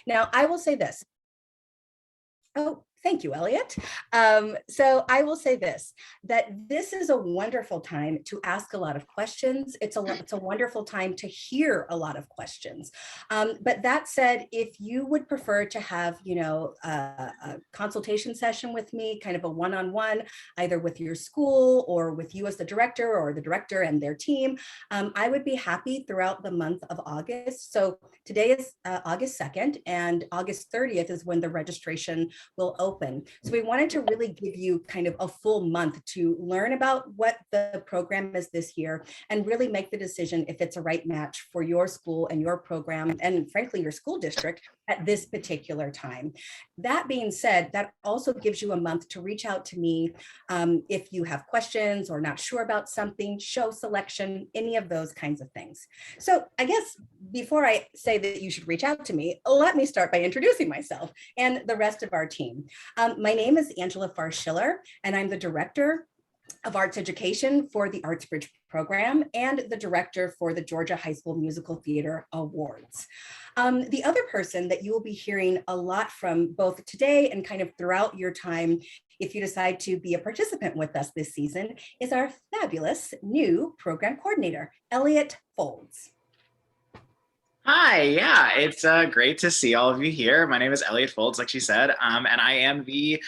Now, I will say this. Oh, thank you, Elliot. So I will say this, that this is a wonderful time to ask a lot of questions. It's a wonderful time to hear a lot of questions. But that said, if you would prefer to have, a consultation session with me, kind of a one-on-one, either with your school or with you as the director or the director and their team, I would be happy throughout the month of August. So today is August 2nd, and August 30th is when the registration will open. So we wanted to really give you kind of a full month to learn about what the program is this year and really make the decision if it's a right match for your school and your program and frankly your school district at this particular time. That being said, that also gives you a month to reach out to me if you have questions or not sure about something, show selection, any of those kinds of things. So I guess before I say that you should reach out to me, let me start by introducing myself and the rest of our team. My name is Angela Farr-Shuler, and I'm the Director of Arts Education for the ArtsBridge program and the Director for the Georgia High School Musical Theater Awards. The other person that you will be hearing a lot from both today and kind of throughout your time, if you decide to be a participant with us this season, is our fabulous new program coordinator, Elliot Folds. Hi, yeah, it's great to see all of you here. My name is Elliot Folds, like she said, and I am the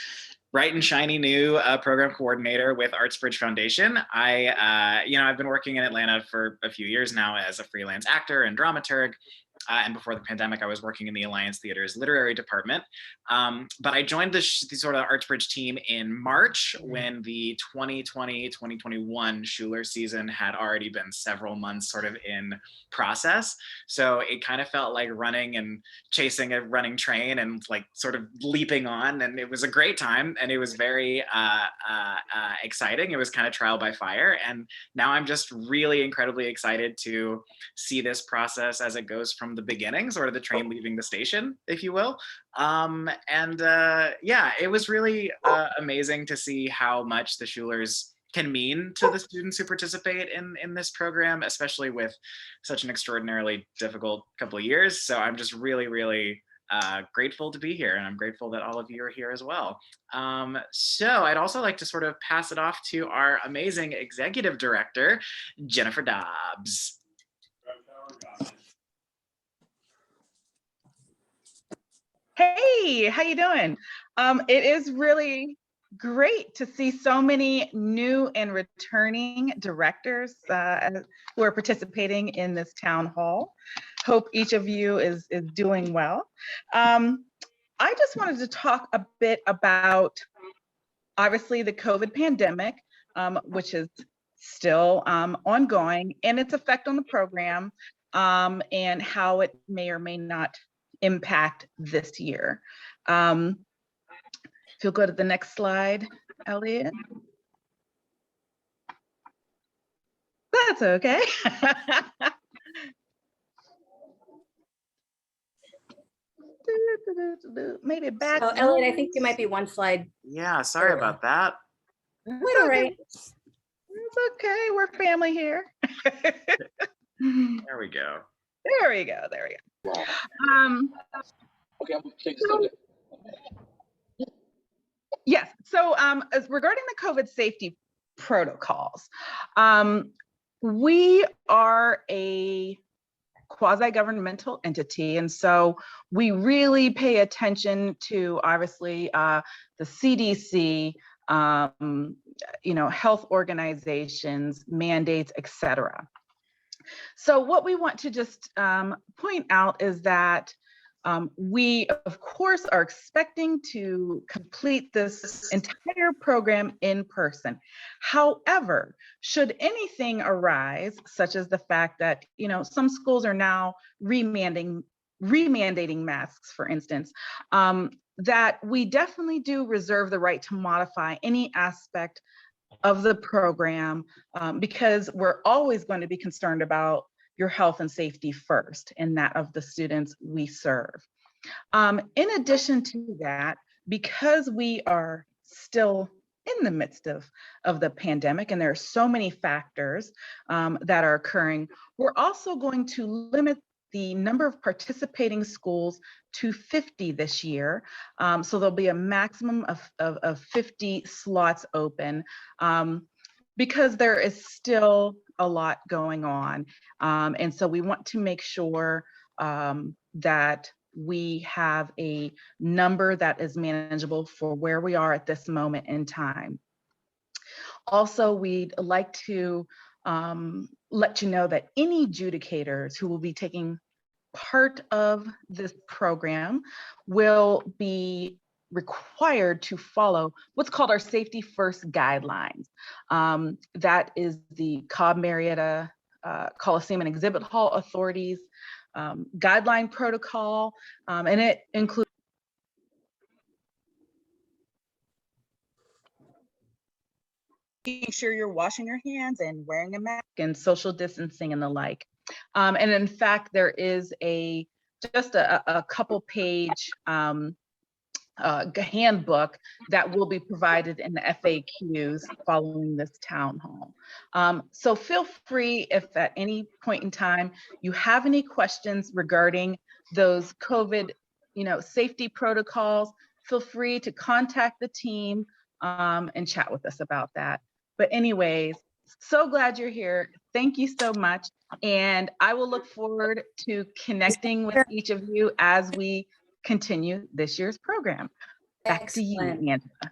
bright and shiny new program coordinator with ArtsBridge Foundation. I've been working in Atlanta for a few years now as a freelance actor and dramaturg. And before the pandemic, I was working in the Alliance Theater's literary department. But I joined the sort of ArtsBridge team in March when the 2020-2021 Shuler season had already been several months sort of in process. So it kind of felt like running and chasing a running train and like sort of leaping on. And it was a great time. And it was very exciting. It was kind of trial by fire. And now I'm just really incredibly excited to see this process as it goes from the beginning, sort of the train leaving the station, if you will. It was really amazing to see how much the Shulers can mean to the students who participate in this program, especially with such an extraordinarily difficult couple of years. So I'm just really, really grateful to be here, and I'm grateful that all of you are here as well. So I'd also like to sort of pass it off to our amazing executive director, Jennifer Dobbs. Hey, how you doing? It is really great to see so many new and returning directors who are participating in this town hall. Hope each of you is doing well. I just wanted to talk a bit about, obviously, the COVID pandemic, which is still ongoing, and its effect on the program, and how it may or may not impact this year. If you'll go to the next slide, Elliot. That's okay. Maybe back. So, Elliot, I think you might be one slide. Yeah, sorry about that. Quite all right. It's okay. We're family here. There we go. There we go. There we go. Okay, I'm taking something. Yes. So, as regarding the COVID safety protocols, we are a quasi-governmental entity, and so we really pay attention to, obviously, the CDC, health organizations, mandates, etc. So what we want to just point out is that we, of course, are expecting to complete this entire program in person. However, should anything arise, such as the fact that, some schools are now remandating masks, for instance, that we definitely do reserve the right to modify any aspect of the program, because we're always going to be concerned about your health and safety first, and that of the students we serve. In addition to that, because we are still in the midst of the pandemic, and there are so many factors that are occurring, we're also going to limit the number of participating schools to 50 this year. So there'll be a maximum of 50 slots open, because there is still a lot going on. And so we want to make sure that we have a number that is manageable for where we are at this moment in time. Also, we'd like to let you know that any adjudicators who will be taking part of this program will be required to follow what's called our Safety First guidelines. That is the Cobb Marietta Coliseum and Exhibit Hall Authorities guideline protocol, and it includes making sure you're washing your hands and wearing a mask and social distancing and the like. And in fact, there is just a couple page handbook that will be provided in the FAQs following this town hall. So feel free, if at any point in time you have any questions regarding those COVID, safety protocols, feel free to contact the team and chat with us about that. But anyways, so glad you're here. Thank you so much. And I will look forward to connecting with each of you as we continue this year's program. Back Excellent. to you, Angela.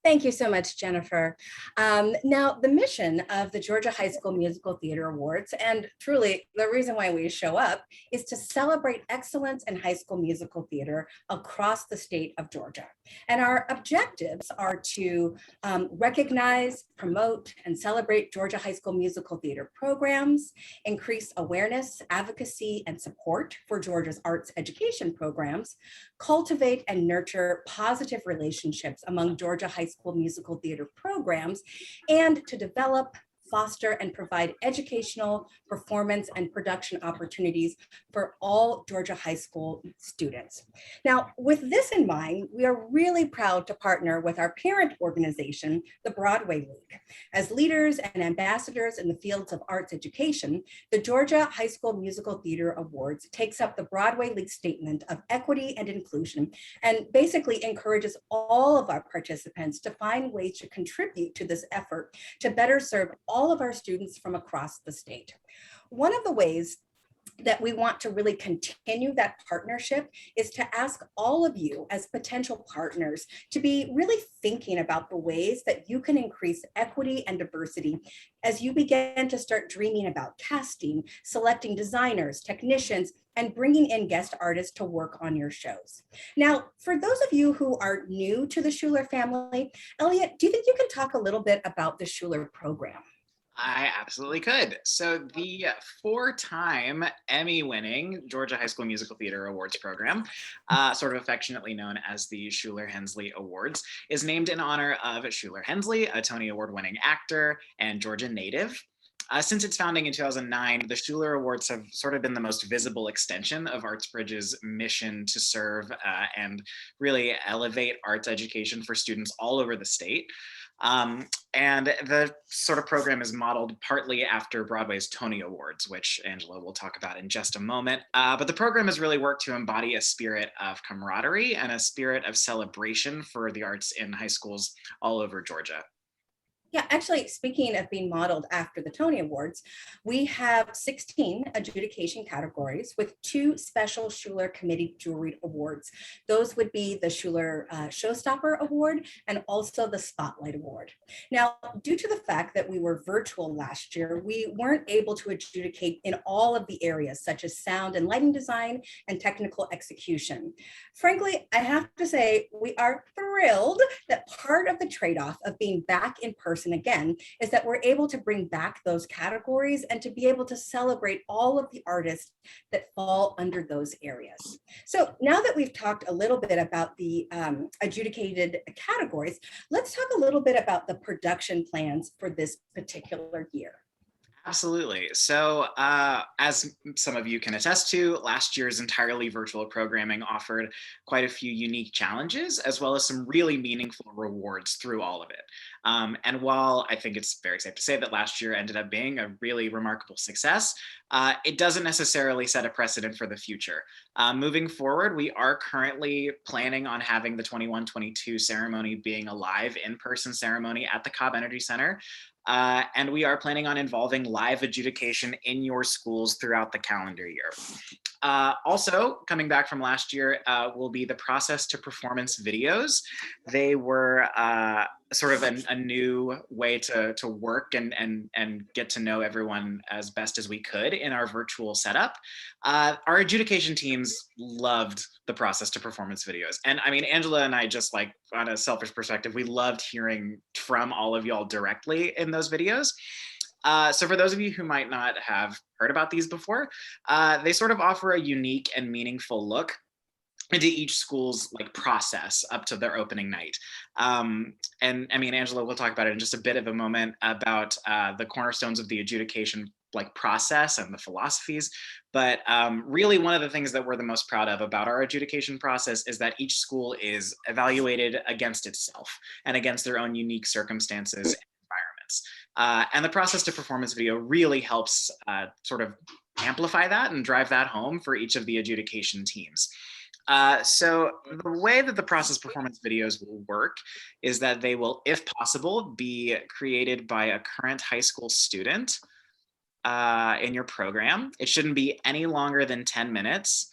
Thank you so much, Jennifer. Now, the mission of the Georgia High School Musical Theater Awards, and truly the reason why we show up, is to celebrate excellence in high school musical theater across the state of Georgia. And our objectives are to recognize, promote, and celebrate Georgia high school musical theater programs, increase awareness, advocacy, and support for Georgia's arts education programs, cultivate and nurture positive relationships among Georgia high school musical theater programs, and to develop, foster, and provide educational, performance, and production opportunities for all Georgia high school students. Now, with this in mind, we are really proud to partner with our parent organization, the Broadway League. As leaders and ambassadors in the fields of arts education, the Georgia High School Musical Theater Awards takes up the Broadway League statement of equity and inclusion and basically encourages all of our participants to find ways to contribute to this effort to better serve all of our students from across the state. One of the ways that we want to really continue that partnership is to ask all of you as potential partners to be really thinking about the ways that you can increase equity and diversity as you begin to start dreaming about casting, selecting designers, technicians, and bringing in guest artists to work on your shows. Now, for those of you who are new to the Shuler family, Elliot, do you think you can talk a little bit about the Shuler program? I absolutely could. So the 4-time Emmy-winning Georgia High School Musical Theater Awards program, sort of affectionately known as the Shuler Hensley Awards, is named in honor of Shuler Hensley, a Tony Award-winning actor and Georgia native. Since its founding in 2009, the Shuler Awards have sort of been the most visible extension of ArtsBridge's mission to serve and really elevate arts education for students all over the state. And the sort of program is modeled partly after Broadway's Tony Awards, which Angela will talk about in just a moment. But the program has really worked to embody a spirit of camaraderie and a spirit of celebration for the arts in high schools all over Georgia. Yeah, actually, speaking of being modeled after the Tony Awards, we have 16 adjudication categories with 2 special Shuler Committee Juried Awards. Those would be the Shuler Showstopper Award and also the Spotlight Award. Now, due to the fact that we were virtual last year, we weren't able to adjudicate in all of the areas such as sound and lighting design and technical execution. Frankly, I have to say we are thrilled that part of the trade-off of being back in person again is that we're able to bring back those categories and to be able to celebrate all of the artists that fall under those areas. So now that we've talked a little bit about the adjudicated categories, let's talk a little bit about the production plans for this particular year. Absolutely. So, as some of you can attest to, last year's entirely virtual programming offered quite a few unique challenges, as well as some really meaningful rewards through all of it. And while I think it's very safe to say that last year ended up being a really remarkable success, it doesn't necessarily set a precedent for the future. Moving forward, we are currently planning on having the 21-22 ceremony being a live in-person ceremony at the Cobb Energy Center. And we are planning on involving live adjudication in your schools throughout the calendar year. Also, coming back from last year will be the process to performance videos. They were sort of a new way to work and get to know everyone as best as we could in our virtual setup. Our adjudication teams loved the process to performance videos. And I mean, Angela and I, just like on a selfish perspective, we loved hearing from all of y'all directly in those videos. So for those of you who might not have heard about these before, they sort of offer a unique and meaningful look into each school's like process up to their opening night. And I mean, Angela, we'll talk about it in just a bit of a moment about the cornerstones of the adjudication like process and the philosophies. But really one of the things that we're the most proud of about our adjudication process is that each school is evaluated against itself and against their own unique circumstances and environments. And the process to performance video really helps sort of amplify that and drive that home for each of the adjudication teams. So the way that the process performance videos will work is that they will, if possible, be created by a current high school student in your program. It shouldn't be any longer than 10 minutes.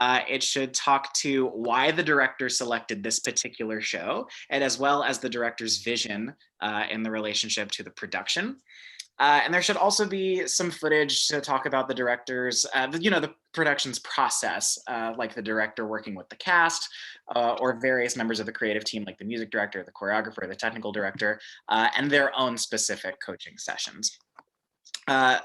It should talk to why the director selected this particular show, and as well as the director's vision in the relationship to the production. And there should also be some footage to talk about the director's, the production's process, like the director working with the cast or various members of the creative team, like the music director, the choreographer, the technical director, and their own specific coaching sessions.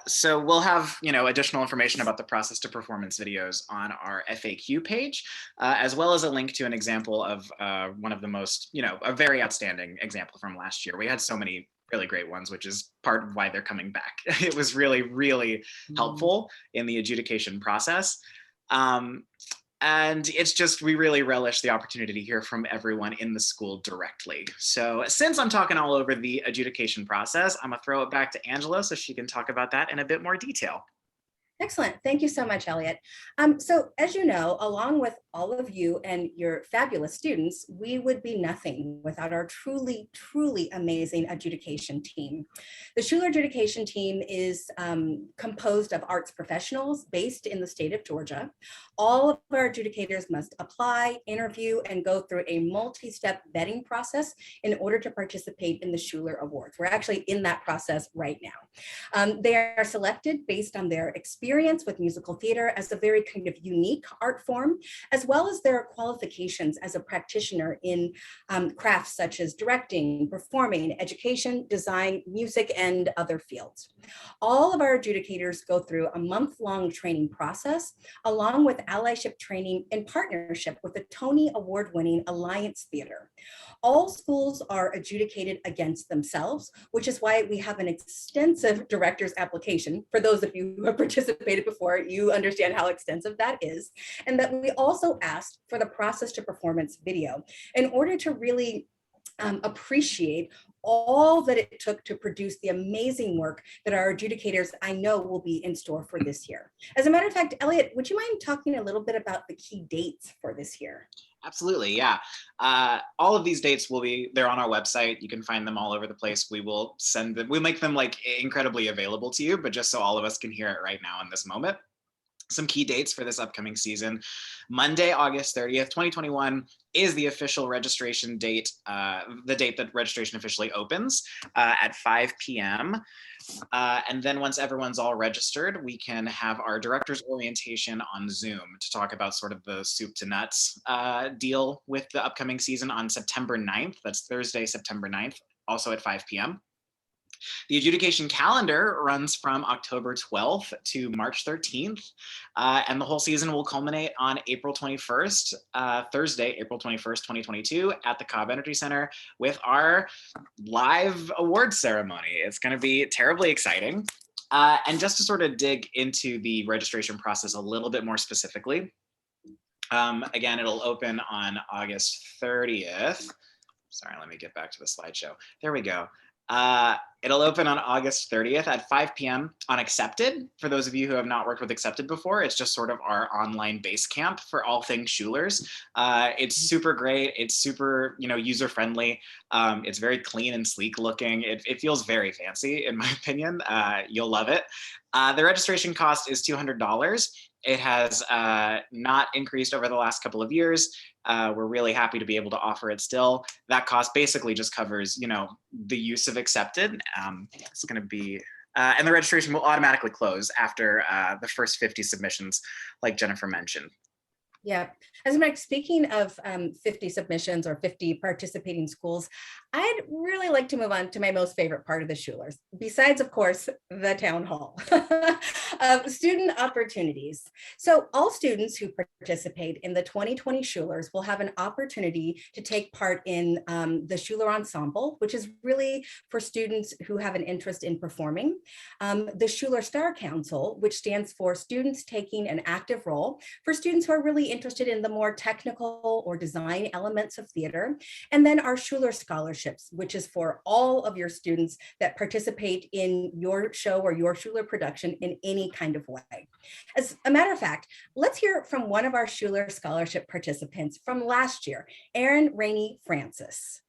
So we'll have, additional information about the process to performance videos on our FAQ page, as well as a link to an example of one of the most, a very outstanding example from last year. We had so many really great ones, which is part of why they're coming back. It was really, really helpful in the adjudication process. And it's just, we really relish the opportunity to hear from everyone in the school directly. So since I'm talking all over the adjudication process, I'm gonna throw it back to Angela so she can talk about that in a bit more detail. Excellent. Thank you so much, Elliot. So as you know, along with all of you and your fabulous students, we would be nothing without our truly, truly amazing adjudication team. The Shuler adjudication team is composed of arts professionals based in the state of Georgia. All of our adjudicators must apply, interview, and go through a multi-step vetting process in order to participate in the Shuler Awards. We're actually in that process right now. They are selected based on their experience with musical theater as a very kind of unique art form, as well as their qualifications as a practitioner in crafts such as directing, performing, education, design, music, and other fields. All of our adjudicators go through a month-long training process, along with allyship training in partnership with the Tony Award-winning Alliance Theater. All schools are adjudicated against themselves, which is why we have an extensive director's application. For those of you who have participated before, you understand how extensive that is. And that we also asked for the process to performance video in order to really appreciate all that it took to produce the amazing work that our adjudicators, I know, will be in store for this year. As a matter of fact, Elliot, would you mind talking a little bit about the key dates for this year? Absolutely, yeah. All of these dates they're on our website. You can find them all over the place. We will send them, we'll make them like incredibly available to you, but just so all of us can hear it right now in this moment. Some key dates for this upcoming season. Monday, August 30th, 2021 is the official registration date, the date that registration officially opens at 5 p.m. And then once everyone's all registered, we can have our director's orientation on Zoom to talk about sort of the soup to nuts deal with the upcoming season on September 9th. That's Thursday, September 9th, also at 5 p.m. The adjudication calendar runs from October 12th to March 13th, and the whole season will culminate on April 21st, Thursday, April 21st, 2022, at the Cobb Energy Center with our live awards ceremony. It's going to be terribly exciting. And just to sort of dig into the registration process a little bit more specifically, again, it'll open on August 30th. Sorry, let me get back to the slideshow. There we go. It'll open on August 30th at 5 p.m. on Accepted. For those of you who have not worked with Accepted before, it's just sort of our online base camp for all things Shulers. It's super great. It's super, user-friendly. It's very clean and sleek looking. It feels very fancy, in my opinion. You'll love it. The registration cost is $200. It has not increased over the last couple of years. We're really happy to be able to offer it still. That cost basically just covers, the use of Accepted. It's going to be, and the registration will automatically close after the first 50 submissions, like Jennifer mentioned. Yeah, as a matter, speaking of 50 submissions or 50 participating schools, I'd really like to move on to my most favorite part of the Shulers, besides, of course, the town hall. Student opportunities. So all students who participate in the 2020 Shulers will have an opportunity to take part in the Shuler Ensemble, which is really for students who have an interest in performing. The Shuler Star Council, which stands for students taking an active role for students who are really interested in the more technical or design elements of theater. And then our Shuler Scholarships, which is for all of your students that participate in your show or your Shuler production in any kind of way. As a matter of fact, let's hear from one of our Shuler Scholarship participants from last year, Erin Rainey Francis.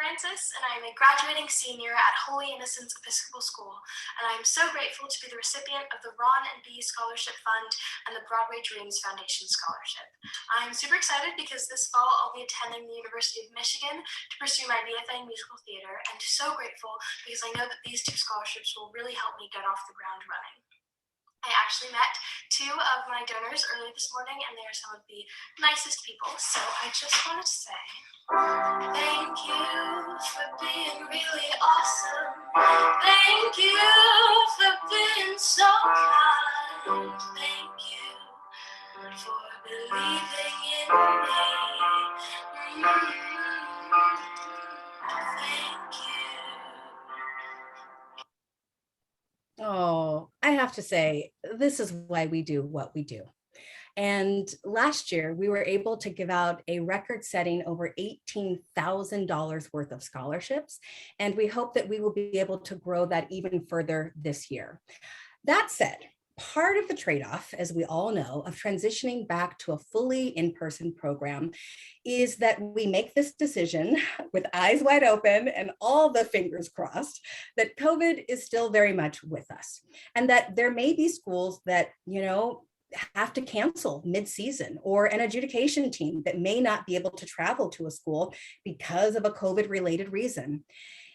Francis, and I am a graduating senior at Holy Innocents Episcopal School, and I am so grateful to be the recipient of the Ron and B Scholarship Fund and the Broadway Dreams Foundation Scholarship. I am super excited because this fall I'll be attending the University of Michigan to pursue my BFA in musical theater, and so grateful because I know that these two scholarships will really help me get off the ground running. I actually met two of my donors early this morning, and they are some of the nicest people, so I just wanted to say thank you for being really awesome. Thank you for being so kind. Thank you for believing in me. Thank you. Oh, I have to say, this is why we do what we do. And last year, we were able to give out a record-setting over $18,000 worth of scholarships. And we hope that we will be able to grow that even further this year. That said, part of the trade-off, as we all know, of transitioning back to a fully in-person program is that we make this decision with eyes wide open and all the fingers crossed that COVID is still very much with us, and that there may be schools that, have to cancel mid-season, or an adjudication team that may not be able to travel to a school because of a COVID-related reason.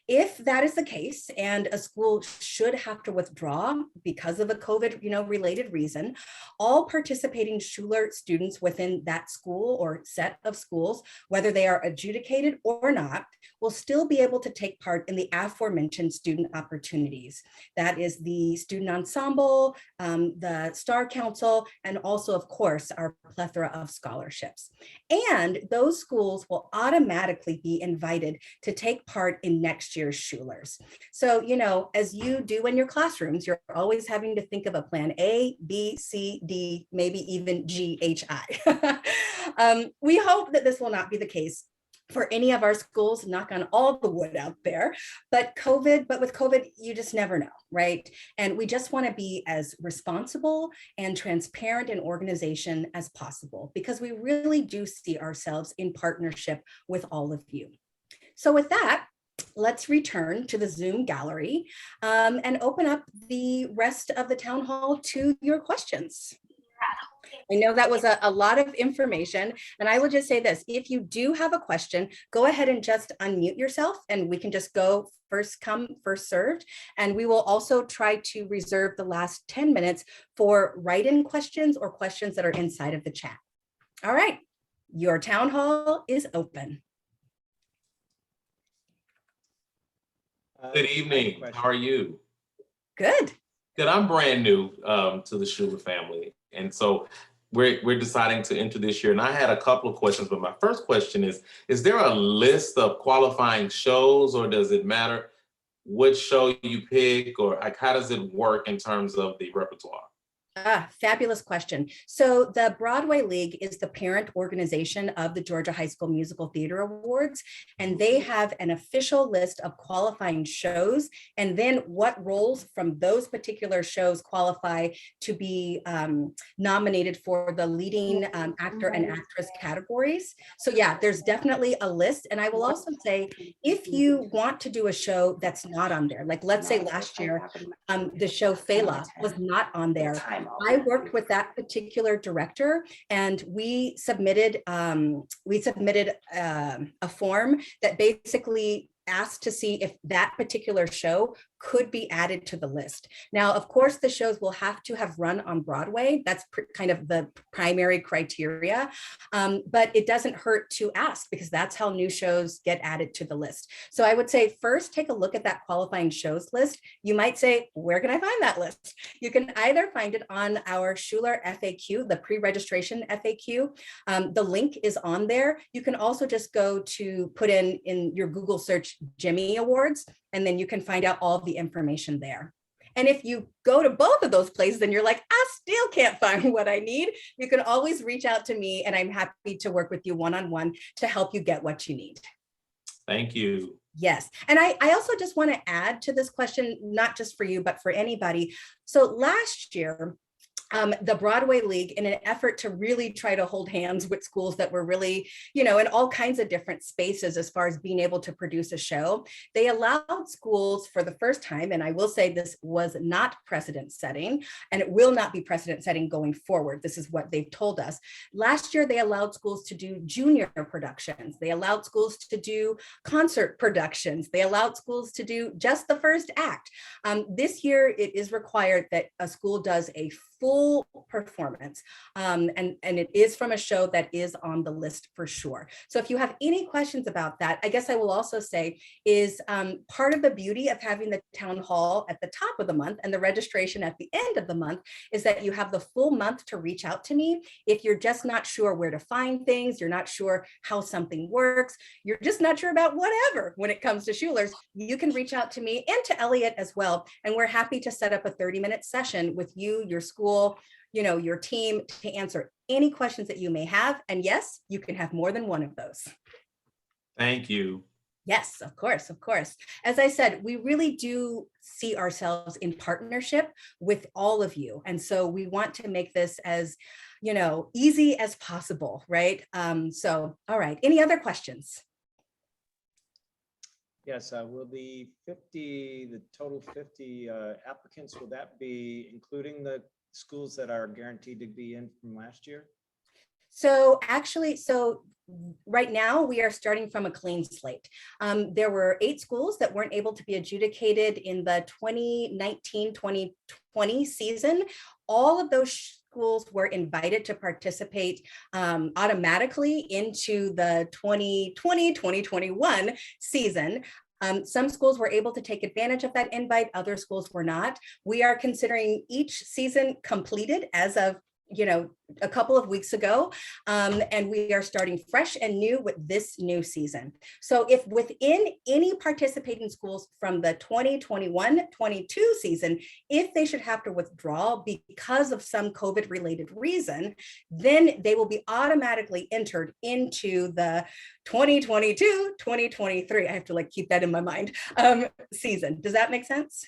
If that is the case, and a school should have to withdraw because of a COVID-related reason, all participating Shuler students within that school or set of schools, whether they are adjudicated or not, will still be able to take part in the aforementioned student opportunities. That is the student ensemble, the Star Council, and also, of course, our plethora of scholarships. And those schools will automatically be invited to take part in next year's Shulers. So, as you do in your classrooms, you're always having to think of a plan A, B, C, D, maybe even G, H, I. We hope that this will not be the case for any of our schools, knock on all the wood out there, but with COVID, you just never know, right? And we just want to be as responsible and transparent in organization as possible, because we really do see ourselves in partnership with all of you. So with that, let's return to the Zoom gallery and open up the rest of the town hall to your questions. I know that was a lot of information, and I will just say this: if you do have a question, go ahead and just unmute yourself, and we can just go first come, first served. And we will also try to reserve the last 10 minutes for write-in questions or questions that are inside of the chat. All right, your town hall is open. Good evening. How are you? Good. Good. I'm brand new to the Shuler family, and so we're deciding to enter this year. And I had a couple of questions, but my first question is there a list of qualifying shows, or does it matter what show you pick, or like how does it work in terms of the repertoire? Fabulous question. So the Broadway League is the parent organization of the Georgia High School Musical Theater Awards, and they have an official list of qualifying shows, and then what roles from those particular shows qualify to be nominated for the leading actor and actress categories. So yeah, there's definitely a list. And I will also say, if you want to do a show that's not on there, like let's say last year, the show Fela was not on there. I worked with that particular director, and we submitted a form that basically asked to see if that particular show could be added to the list. Now, of course, the shows will have to have run on Broadway. That's kind of the primary criteria, but it doesn't hurt to ask, because that's how new shows get added to the list. So I would say first take a look at that qualifying shows list. You might say, where can I find that list? You can either find it on our Shuler FAQ, the pre-registration FAQ. The link is on there. You can also just go to put in your Google search Jimmy Awards, and then you can find out all of the information there. And if you go to both of those places and you're like, I still can't find what I need, you can always reach out to me, and I'm happy to work with you one-on-one to help you get what you need. Thank you. Yes. And I also just want to add to this question, not just for you, but for anybody. So last year, the Broadway League, in an effort to really try to hold hands with schools that were really, in all kinds of different spaces as far as being able to produce a show, they allowed schools for the first time, and I will say this was not precedent setting, and it will not be precedent setting going forward. This is what they've told us. Last year, they allowed schools to do junior productions. They allowed schools to do concert productions. They allowed schools to do just the first act. This year, it is required that a school does a full performance, and it is from a show that is on the list for sure. So if you have any questions about that, I guess I will also say is part of the beauty of having the town hall at the top of the month and the registration at the end of the month is that you have the full month to reach out to me. If you're just not sure where to find things, you're not sure how something works, you're just not sure about whatever when it comes to Shuler's, you can reach out to me and to Elliot as well. And we're happy to set up a 30-minute session with you, your school, your team, to answer any questions that you may have. And yes, you can have more than one of those. Thank you. Yes, of course, of course. As I said, we really do see ourselves in partnership with all of you. And so we want to make this as, easy as possible, right? So, all right, any other questions? Yes, will the total 50 applicants, will that be including the schools that are guaranteed to be in from last year? So actually, right now we are starting from a clean slate. There were 8 schools that weren't able to be adjudicated in the 2019-2020 season. All of those schools were invited to participate automatically into the 2020-2021 season. Some schools were able to take advantage of that invite, other schools were not. We are considering each season completed as of a couple of weeks ago, and we are starting fresh and new with this new season. So if within any participating schools from the 2021-22 season, if they should have to withdraw because of some COVID related reason, then they will be automatically entered into the 2022-2023. I have to keep that in my mind, season. Does that make sense?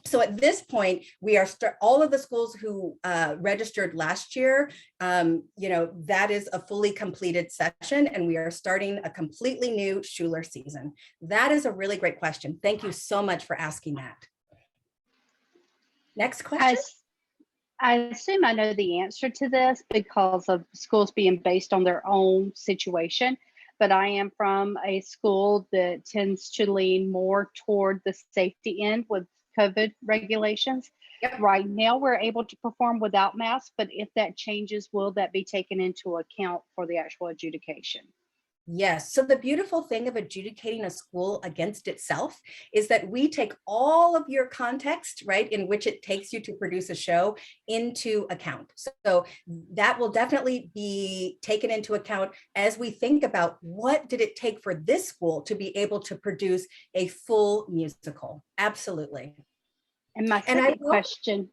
So at this point, we are all of the schools who registered last year, that is a fully completed session, and we are starting a completely new Shuler season. That is a really great question. Thank you so much for asking that. Next question. I assume I know the answer to this because of schools being based on their own situation, but I am from a school that tends to lean more toward the safety end with COVID regulations. Yep. Right now, we're able to perform without masks, but if that changes, will that be taken into account for the actual adjudication? Yes. So the beautiful thing of adjudicating a school against itself is that we take all of your context, right, in which it takes you to produce a show into account. So that will definitely be taken into account as we think about what did it take for this school to be able to produce a full musical. Absolutely. And my And second question,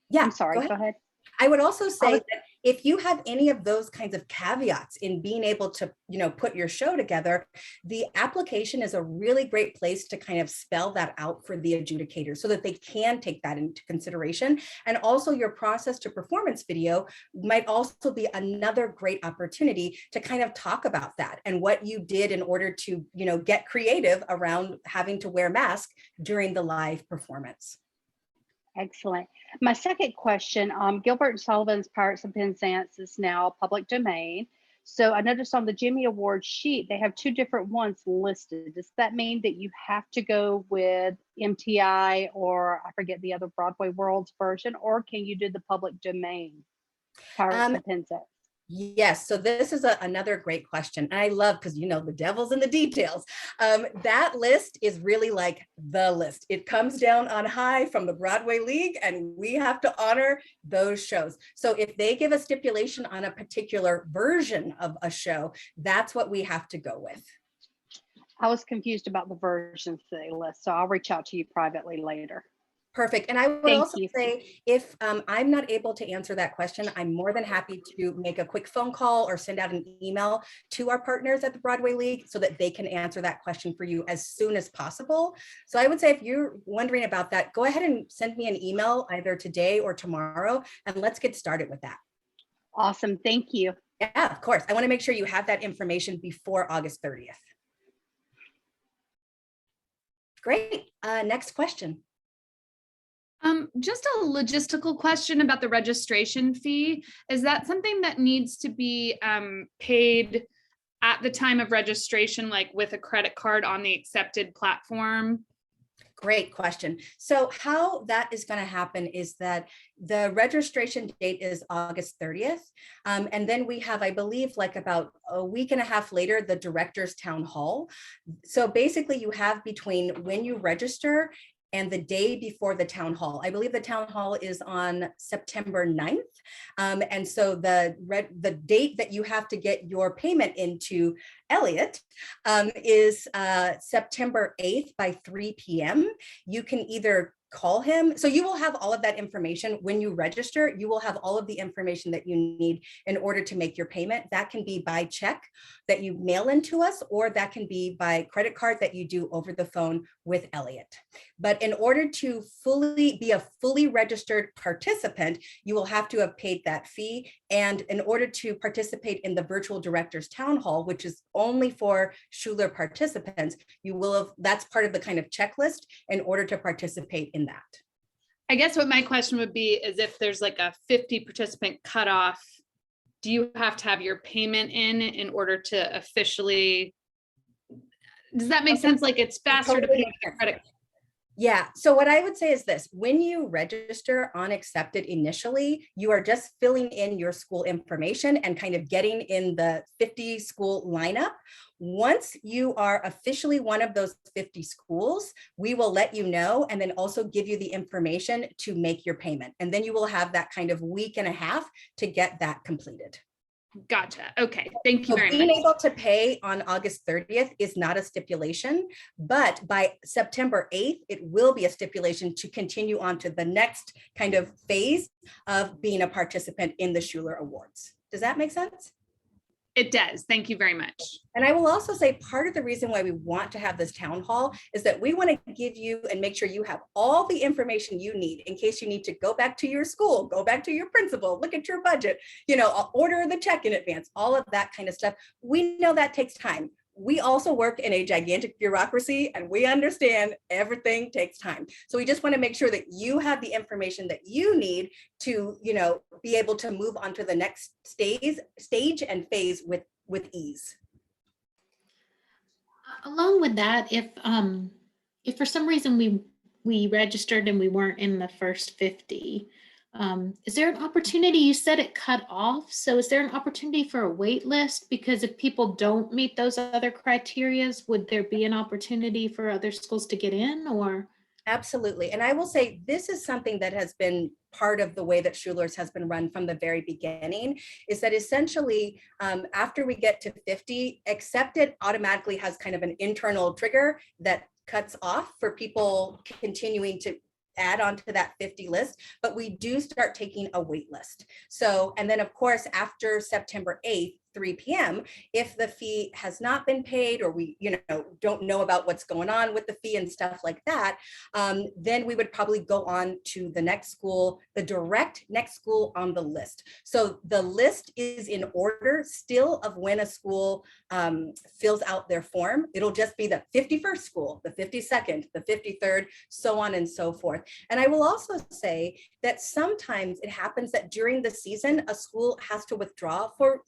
yeah, I'm sorry, go go ahead. I would also I say was- that if you have any of those kinds of caveats in being able to, put your show together, the application is a really great place to kind of spell that out for the adjudicator so that they can take that into consideration. And also your process to performance video might also be another great opportunity to kind of talk about that and what you did in order to, get creative around having to wear masks during the live performance. Excellent. My second question, Gilbert and Sullivan's Pirates and Penzance is now public domain. So I noticed on the Jimmy Awards sheet, they have two different ones listed. Does that mean that you have to go with MTI or I forget the other Broadway Worlds version, or can you do the public domain Pirates and Penzance? Yes, so this is another great question. And I love, because the devil's in the details. That list is really like the list. It comes down on high from the Broadway League, and we have to honor those shows. So if they give a stipulation on a particular version of a show, that's what we have to go with. I was confused about the versions they list, so I'll reach out to you privately later. Perfect. And I would also say, if I'm not able to answer that question, I'm more than happy to make a quick phone call or send out an email to our partners at the Broadway League so that they can answer that question for you as soon as possible. So I would say if you're wondering about that, go ahead and send me an email either today or tomorrow, and let's get started with that. Awesome. Thank you. Yeah, of course. I want to make sure you have that information before August 30th. Great. Next question. Just a logistical question about the registration fee. Is that something that needs to be paid at the time of registration, like with a credit card on the accepted platform? Great question. So how that is going to happen is that the registration date is August 30th. And then we have, I believe, like about a week and a half later, the director's town hall. So basically you have between when you register and the day before the town hall. I believe the town hall is on September 9th. And so the date that you have to get your payment into Elliott is September 8th by 3 p.m. You can either call him. So you will have all of that information when you register. You will have all of the information that you need in order to make your payment. That can be by check that you mail into us, or that can be by credit card that you do over the phone with Elliott. But in order to be a fully registered participant, you will have to have paid that fee. And in order to participate in the virtual directors town hall, which is only for Shuler participants, that's part of the kind of checklist in order to participate in that. I guess what my question would be is if there's like a 50 participant cutoff, do you have to have your payment in order to officially, does that make sense? Like it's faster to pay with your credit. Yeah. So what I would say is this: when you register on Accepted initially, you are just filling in your school information and kind of getting in the 50 school lineup. Once you are officially one of those 50 schools, we will let you know and then also give you the information to make your payment. And then you will have that kind of week and a half to get that completed. Gotcha. Okay. Thank you very much. Being able to pay on August 30th is not a stipulation, but by September 8th, it will be a stipulation to continue on to the next kind of phase of being a participant in the Shuler Awards. Does that make sense? It does. Thank you very much. And I will also say part of the reason why we want to have this town hall is that we want to give you and make sure you have all the information you need in case you need to go back to your school, go back to your principal, look at your budget, order the check in advance, all of that kind of stuff. We know that takes time. We also work in a gigantic bureaucracy and we understand everything takes time. So we just want to make sure that you have the information that you need to, be able to move on to the next stage and phase with ease. Along with that, if for some reason we registered and we weren't in the first 50, Is there an opportunity? You said it cut off. So is there an opportunity for a wait list? Because if people don't meet those other criterias, would there be an opportunity for other schools to get in or? Absolutely. And I will say this is something that has been part of the way that Shuler's has been run from the very beginning, is that essentially after we get to 50, accepted automatically has kind of an internal trigger that cuts off for people continuing to add on to that 50 list, but we do start taking a wait list. So, and then of course, after September 8th, 3 p.m. if the fee has not been paid or we don't know about what's going on with the fee and stuff like that, then we would probably go on to the next school, the direct next school on the list. So the list is in order still of when a school fills out their form. It'll just be the 51st school, the 52nd, the 53rd, so on and so forth. And I will also say that sometimes it happens that during the season, a school has to withdraw for,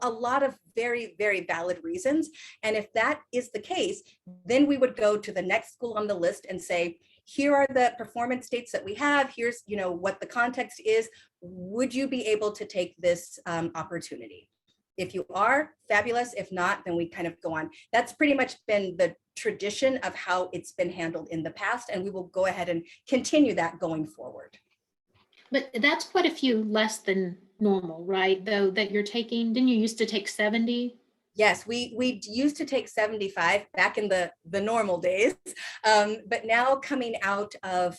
a lot of very, very valid reasons. And if that is the case, then we would go to the next school on the list and say, here are the performance dates that we have. Here's, what the context is. Would you be able to take this opportunity? If you are, fabulous. If not, then we kind of go on. That's pretty much been the tradition of how it's been handled in the past. And we will go ahead and continue that going forward. But that's quite a few less than normal, right? Though that you're taking, didn't you used to take 70? Yes, we used to take 75 back in the normal days, but now coming out of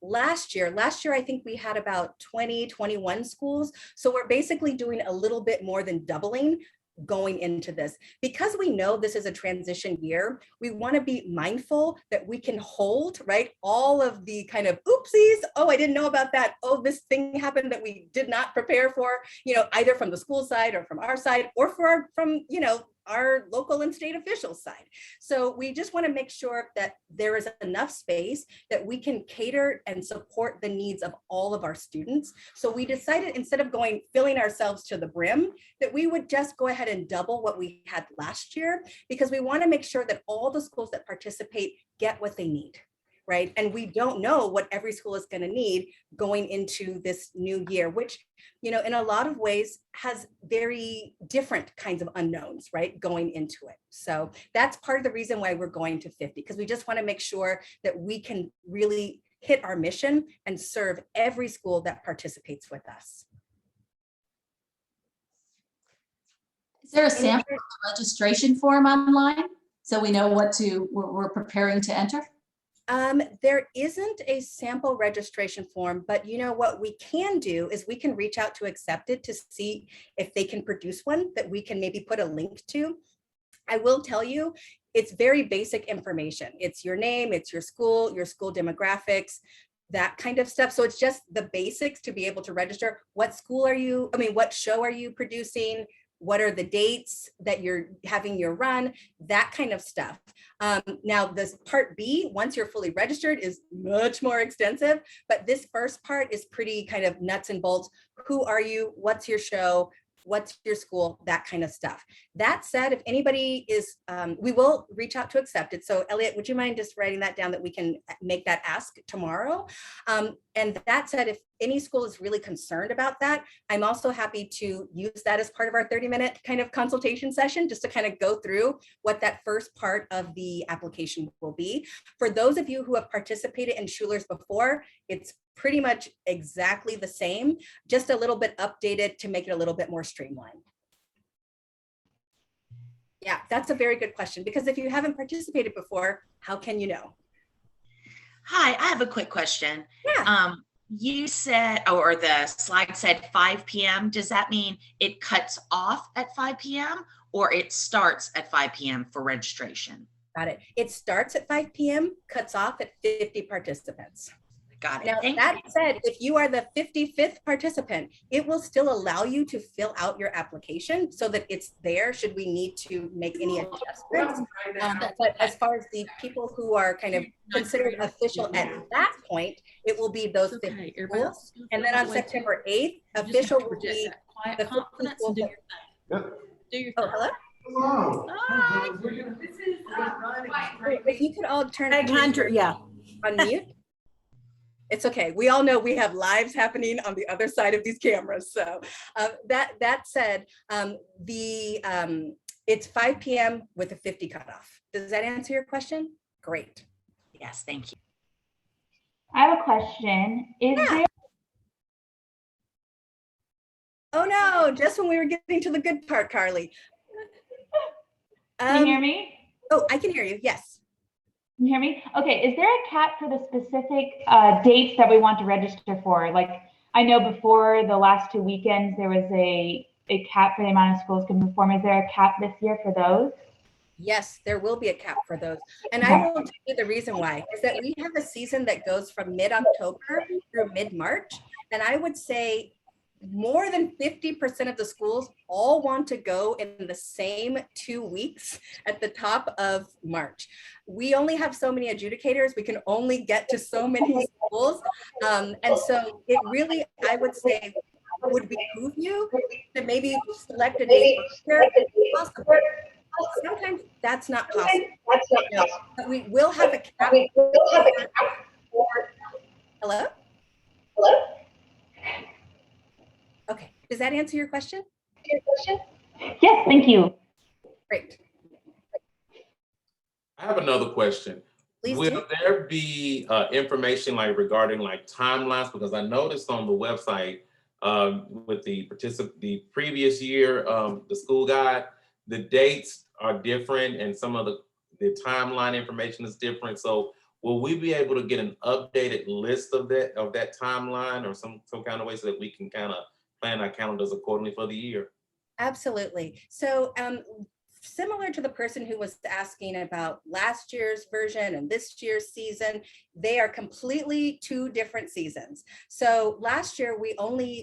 last year, I think we had about 21 schools. So we're basically doing a little bit more than doubling going into this. Because we know this is a transition year, we want to be mindful that we can hold, right, all of the kind of oopsies. Oh, I didn't know about that. Oh, this thing happened that we did not prepare for, either from the school side or from our side or from our local and state officials side. So we just want to make sure that there is enough space that we can cater and support the needs of all of our students. So we decided, instead of filling ourselves to the brim, that we would just go ahead and double what we had last year, because we want to make sure that all the schools that participate get what they need. Right. And we don't know what every school is going to need going into this new year, which, in a lot of ways has very different kinds of unknowns, right, going into it. So that's part of the reason why we're going to 50, because we just want to make sure that we can really hit our mission and serve every school that participates with us. Is there a sample registration form online so we know what we're preparing to enter? There isn't a sample registration form, but what we can do is we can reach out to Accepted to see if they can produce one that we can maybe put a link to. I will tell you, it's very basic information. It's your name, it's your school demographics, that kind of stuff. So it's just the basics to be able to register. What show are you producing? What are the dates that you're having your run, that kind of stuff. Now, this part B, once you're fully registered, is much more extensive, but this first part is pretty kind of nuts and bolts. Who are you? What's your show? What's your school? That kind of stuff. That said, if anybody is, we will reach out to Accepted. So Elliot, would you mind just writing that down that we can make that ask tomorrow? And that said, if any school is really concerned about that, I'm also happy to use that as part of our 30-minute kind of consultation session, just to kind of go through what that first part of the application will be. For those of you who have participated in Shuler's before, it's pretty much exactly the same, just a little bit updated to make it a little bit more streamlined. Yeah, that's a very good question, because if you haven't participated before, how can you know? Hi, I have a quick question. Yeah. You said, or the slide said 5 p.m. Does that mean it cuts off at 5 p.m. or it starts at 5 p.m. for registration? Got it. It starts at 5 p.m., cuts off at 50 participants. Got it. Now, that said, if you are the 55th participant, it will still allow you to fill out your application so that it's there should we need to make any adjustments. But as far as the people who are kind of considered official at that point, it will be those 50 schools. And then on September 8th, official will be the 50 schools. Do your thing. Oh, hello? Hi. If you could all turn on mute. It's okay. We all know we have lives happening on the other side of these cameras. So that said, it's 5 p.m. with a 50 cutoff. Does that answer your question? Great. Yes, thank you. I have a question. Is there? Oh no, just when we were getting to the good part, Carly. Can you hear me? Oh, I can hear you. Yes. Can you hear me? Okay. Is there a cap for the specific dates that we want to register for? Like, I know before the last 2 weekends, there was a cap for the amount of schools can perform. Is there a cap this year for those? Yes, there will be a cap for those. And I will tell you the reason why is that we have a season that goes from mid-October through mid-March. And I would say more than 50% of the schools all want to go in the same 2 weeks at the top of March. We only have so many adjudicators. We can only get to so many schools. And so it really, I would say, would behoove you to maybe select a date earlier if possible. Sometimes that's not possible. But we will have a cap. Hello? Hello? Okay, does that answer your question? Yes, thank you. Great. I have another question. Please Will do. there be information like regarding like timelines? Because I noticed on the website with the previous year, the school guide, the dates are different and some of the timeline information is different. So will we be able to get an updated list of that timeline or some kind of way so that we can kind of plan our calendars accordingly for the year? Absolutely. So similar to the person who was asking about last year's version and this year's season, they are completely two different seasons. So last year,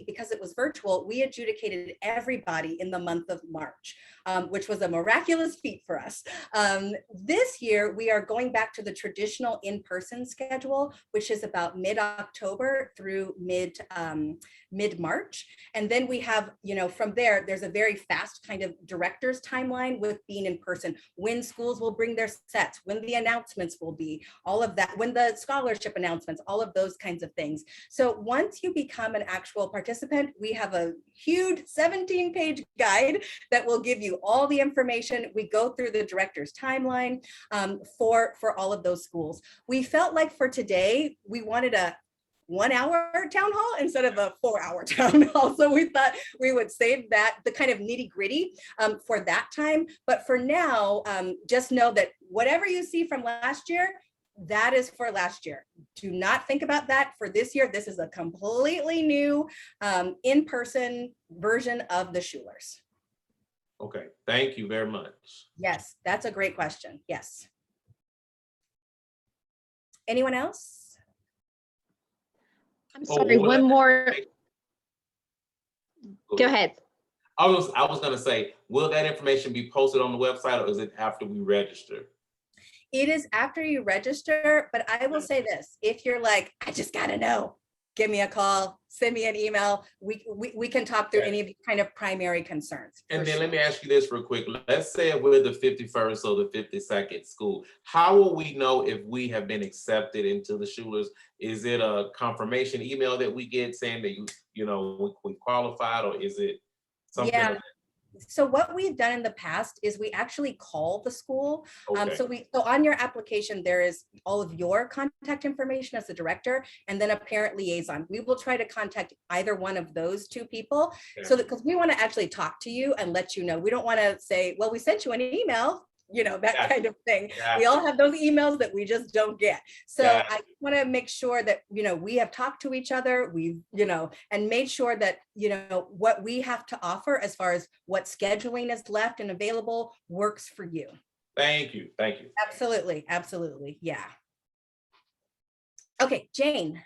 because it was virtual, we adjudicated everybody in the month of March, which was a miraculous feat for us. This year, we are going back to the traditional in-person schedule, which is about mid-October through mid-March. And then we have, from there's a very fast kind of director's timeline with being in person, when schools will bring their sets, when the announcements will be, all of that, when the scholarship announcements, all of those kinds of things. So once you become an actual participant, we have a huge 17-page guide that will give you all the information. We go through the director's timeline for all of those schools. We felt like for today, we wanted a 1 hour town hall instead of a 4 hour town hall. So we thought we would save that, the kind of nitty gritty for that time. But for now, just know that whatever you see from last year, that is for last year. Do not think about that for this year. This is a completely new in-person version of the Shulers. Okay, thank you very much. Yes, that's a great question. Yes. Anyone else? I'm sorry, one more. Go ahead. I was gonna say, will that information be posted on the website or is it after we register? It is after you register, but I will say this, if you're like, I just gotta know, give me a call, send me an email. We can talk through any of your kind of primary concerns. And then let me ask you this real quick. Let's say we're the 51st or the 52nd school. How will we know if we have been accepted into the Shulers? Is it a confirmation email that we get saying that we qualified, or is it something? Yeah. So what we've done in the past is we actually call the school. Okay. So on your application, there is all of your contact information as the director and then a parent liaison. We will try to contact either one of those two people. Okay. So that, because we want to actually talk to you and let you know. We don't want to say, well, we sent you an email, that kind of thing. We all have those emails that we just don't get. So I want to make sure that, we have talked to each other, we've, and made sure that, what we have to offer as far as what scheduling is left and available works for you. Thank you. Thank you. Absolutely. Absolutely. Yeah. Okay, Jane.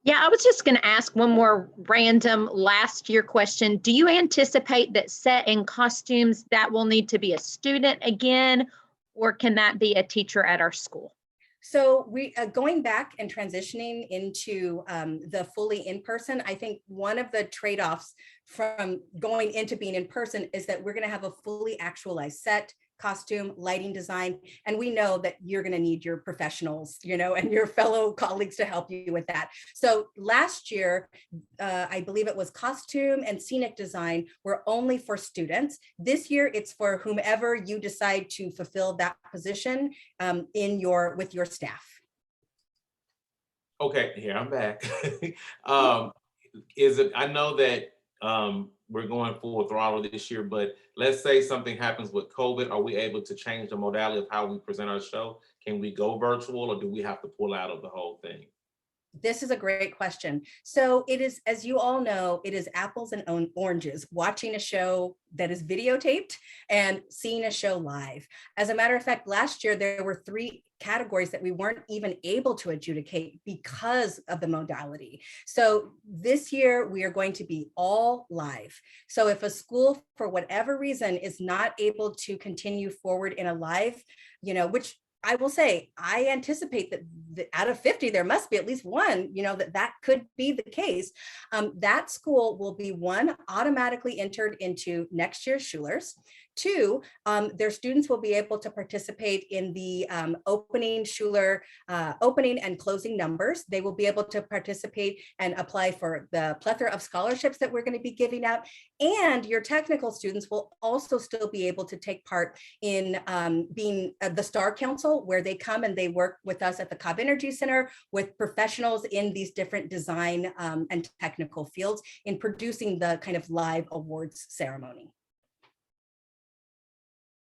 Yeah, I was just going to ask one more random last year question. Do you anticipate that set and costumes that will need to be a student again, or can that be a teacher at our school? So we going back and transitioning into the fully in-person, I think one of the trade-offs from going into being in person is that we're going to have a fully actualized set, costume, lighting design, and we know that you're going to need your professionals, and your fellow colleagues to help you with that. So last year, I believe it was costume and scenic design were only for students. This year, it's for whomever you decide to fulfill that position with your staff. Okay, here I'm back. I know that we're going full throttle this year, but let's say something happens with COVID. Are we able to change the modality of how we present our show? Can we go virtual, or do we have to pull out of the whole thing? This is a great question. So it is, as you all know, it is apples and oranges, watching a show that is videotaped and seeing a show live. As a matter of fact, last year, there were 3 categories that we weren't even able to adjudicate because of the modality. So this year, we are going to be all live. So if a school, for whatever reason, is not able to continue forward in a live, which I will say, I anticipate that out of 50, there must be at least one, that could be the case. That school will be, 1, automatically entered into next year's Shulers. 2, their students will be able to participate in the opening Shuler, opening and closing numbers. They will be able to participate and apply for the plethora of scholarships that we're going to be giving out. And your technical students will also still be able to take part in being the STAR Council, where they come and they work with us at the Cobb Energy Center with professionals in these different design and technical fields in producing the kind of live awards ceremony.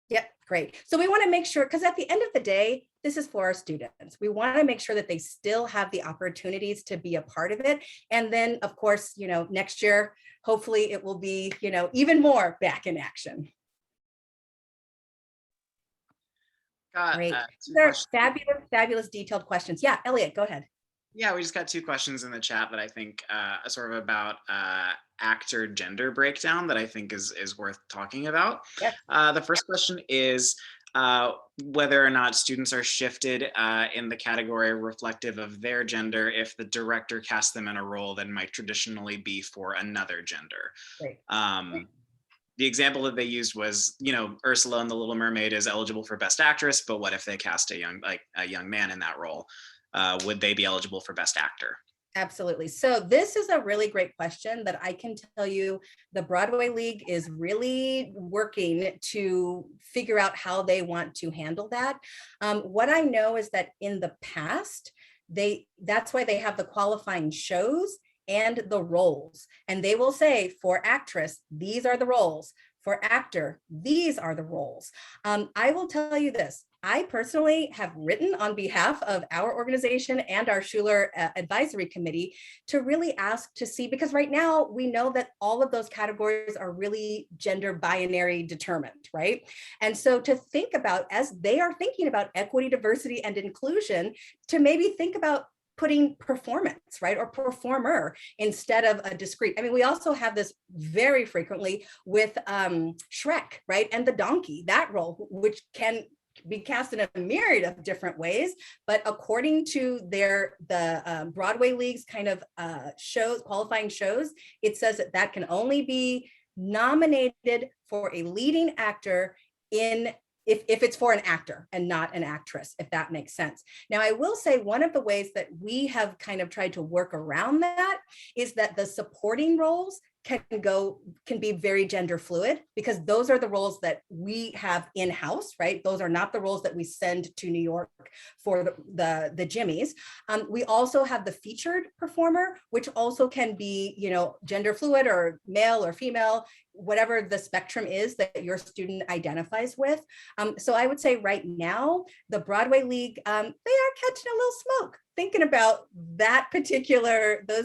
Yep, great. So we want to make sure, because at the end of the day, this is for our students. We want to make sure that they still have the opportunities to be a part of it. And then, of course, next year, hopefully it will be, even more back in action. Great. They're fabulous, fabulous detailed questions. Yeah, Elliot, go ahead. Yeah, we just got 2 questions in the chat that I think sort of about actor gender breakdown that I think is worth talking about. Yes. The first question is whether or not students are shifted in the category reflective of their gender if the director casts them in a role that might traditionally be for another gender. Great. The example that they used was, Ursula in The Little Mermaid is eligible for Best Actress, but what if they cast a young man in that role? Would they be eligible for Best Actor? Absolutely. So this is a really great question that I can tell you the Broadway League is really working to figure out how they want to handle that. What I know is that in the past, that's why they have the qualifying shows and the roles. And they will say, for actress, these are the roles. For actor, these are the roles. I will tell you this. I personally have written on behalf of our organization and our Shuler Advisory Committee to really ask to see, because right now we know that all of those categories are really gender binary determined, right? And so to think about, as they are thinking about equity, diversity, and inclusion, to maybe think about putting performance, right, or performer instead of a discrete. I mean, we also have this very frequently with Shrek, right, and the donkey, that role, which can be cast in a myriad of different ways, but according to the Broadway League's kind of qualifying shows, it says that can only be nominated for a leading actor if it's for an actor and not an actress, if that makes sense. Now, I will say one of the ways that we have kind of tried to work around that is that the supporting roles can be very gender fluid, because those are the roles that we have in-house, right? Those are not the roles that we send to New York for the Jimmys. We also have the featured performer, which also can be, gender fluid or male or female, whatever the spectrum is that your student identifies with. So I would say right now, the Broadway League, they are catching a little smoke thinking about those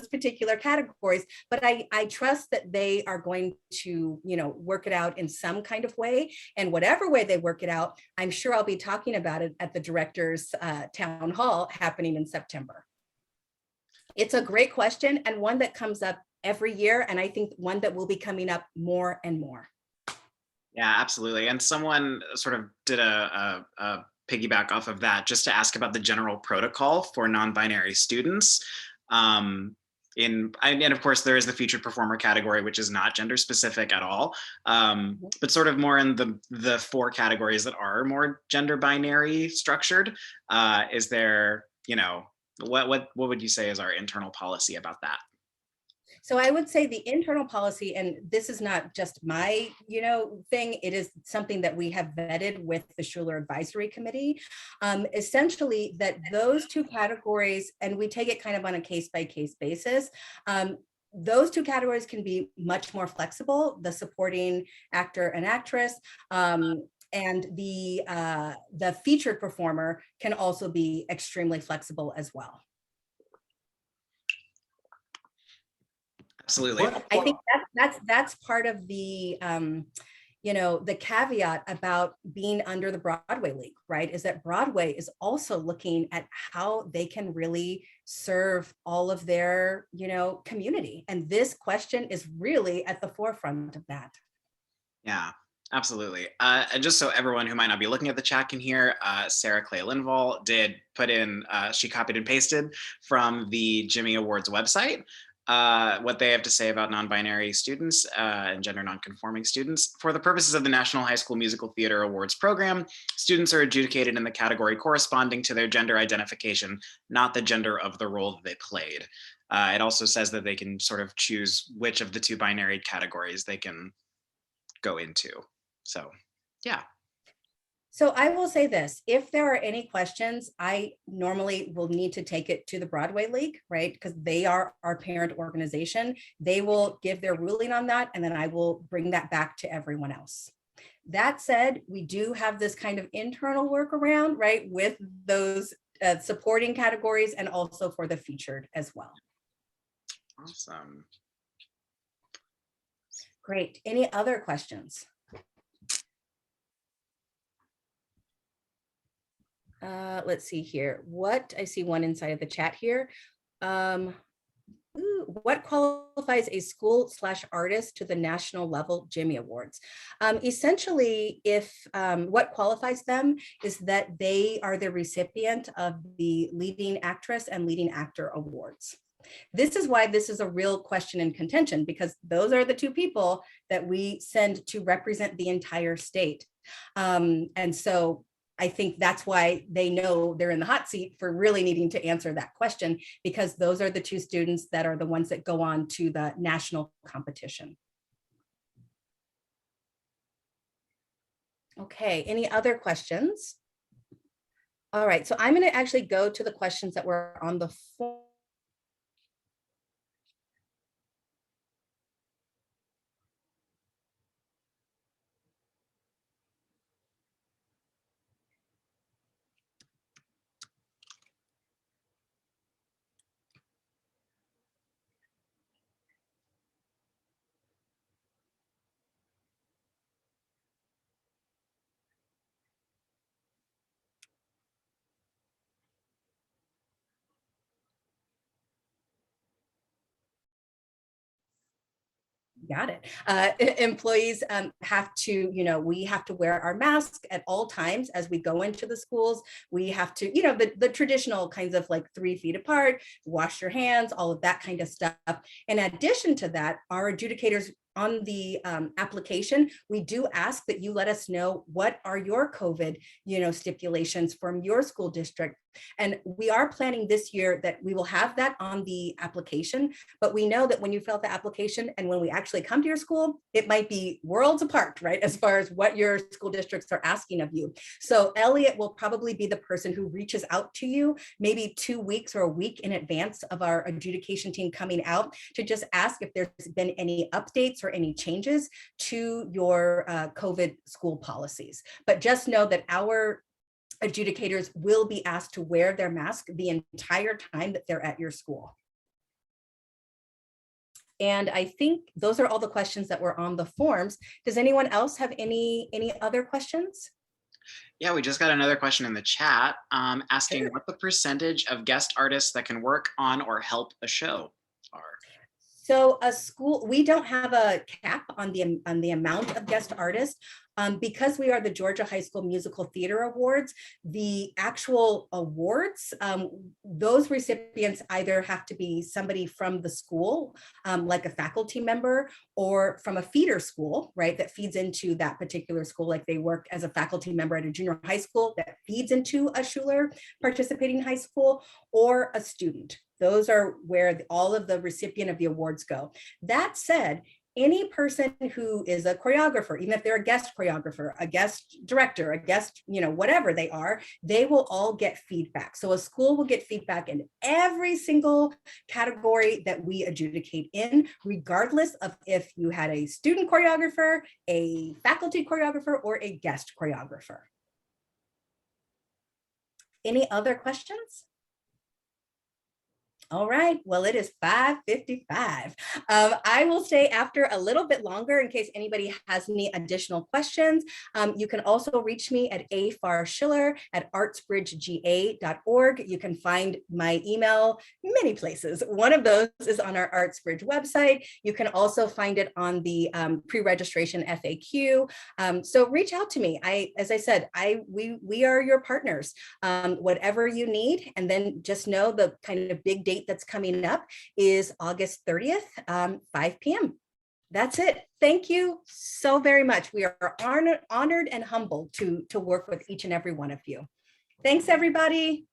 particular categories, but I trust that they are going to, work it out in some kind of way, and whatever way they work it out, I'm sure I'll be talking about it at the director's town hall happening in September. It's a great question, and one that comes up every year, and I think one that will be coming up more and more. Yeah, absolutely. And someone sort of did a piggyback off of that just to ask about the general protocol for non-binary students. and of course there is the featured performer category, which is not gender specific at all, but sort of more in the 4 categories that are more gender binary structured. Is there, what would you say is our internal policy about that? So I would say the internal policy, and this is not just my, thing, it is something that we have vetted with the Shuler Advisory Committee, essentially that those 2 categories, and we take it kind of on a case-by-case basis, those 2 categories can be much more flexible, the supporting actor and actress, and the featured performer can also be extremely flexible as well. Absolutely. I think that's part of the the caveat about being under the Broadway League, right? Is that Broadway is also looking at how they can really serve all of their, community. And this question is really at the forefront of that. Yeah, absolutely. And just so everyone who might not be looking at the chat can hear, Sarah Clay Linval did put in, she copied and pasted from the Jimmy Awards website, what they have to say about non-binary students and gender non-conforming students. For the purposes of the National High School Musical Theater Awards program, students are adjudicated in the category corresponding to their gender identification, not the gender of the role that they played. It also says that they can sort of choose which of the 2 binary categories they can go into. So, yeah. So I will say this, if there are any questions, I normally will need to take it to the Broadway League, right? Because they are our parent organization. They will give their ruling on that, and then I will bring that back to everyone else. That said, we do have this kind of internal workaround, right? With those supporting categories and also for the featured as well. Awesome. Great. Any other questions? Let's see here. I see one inside of the chat here. What qualifies a school/artist to the national level Jimmy Awards? Essentially, what qualifies them is that they are the recipient of the Leading Actress and Leading Actor Awards. This is why this is a real question in contention, because those are the 2 people that we send to represent the entire state. And so I think that's why they know they're in the hot seat for really needing to answer that question, because those are the 2 students that are the ones that go on to the national competition. Okay, any other questions? All right, so I'm going to actually go to the questions that were on the form. Got it. Employees have to, we have to wear our mask at all times as we go into the schools. We have to, the traditional kinds of like 3 feet apart, wash your hands, all of that kind of stuff. In addition to that, our adjudicators on the application, we do ask that you let us know what are your COVID, stipulations from your school district. And we are planning this year that we will have that on the application, but we know that when you fill out the application and when we actually come to your school, it might be worlds apart, right? As far as what your school districts are asking of you. So Elliot will probably be the person who reaches out to you maybe 2 weeks or a week in advance of our adjudication team coming out to just ask if there's been any updates or any changes to your COVID school policies. But just know that our adjudicators will be asked to wear their mask the entire time that they're at your school. And I think those are all the questions that were on the forms. Does anyone else have any other questions? Yeah, we just got another question in the chat asking what the percentage of guest artists that can work on or help a show are. So a school, we don't have a cap on the amount of guest artists. Because we are the Georgia High School Musical Theater Awards, the actual awards, those recipients either have to be somebody from the school, like a faculty member, or from a feeder school, right, that feeds into that particular school, like they work as a faculty member at a junior high school that feeds into a Shuler participating high school, or a student. Those are where all of the recipient of the awards go. That said, any person who is a choreographer, even if they're a guest choreographer, a guest director, a guest, whatever they are, they will all get feedback. So a school will get feedback in every single category that we adjudicate in, regardless of if you had a student choreographer, a faculty choreographer, or a guest choreographer. Any other questions? All right, well, it is 5:55. I will stay after a little bit longer in case anybody has any additional questions. You can also reach me at afarschiller@artsbridgega.org. You can find my email many places. One of those is on our Artsbridge website. You can also find it on the pre-registration FAQ. So reach out to me. As I said, we are your partners. Whatever you need, and then just know the kind of big date that's coming up is August 30th, 5 p.m. That's it. Thank you so very much. We are honored and humbled to work with each and every one of you. Thanks, everybody.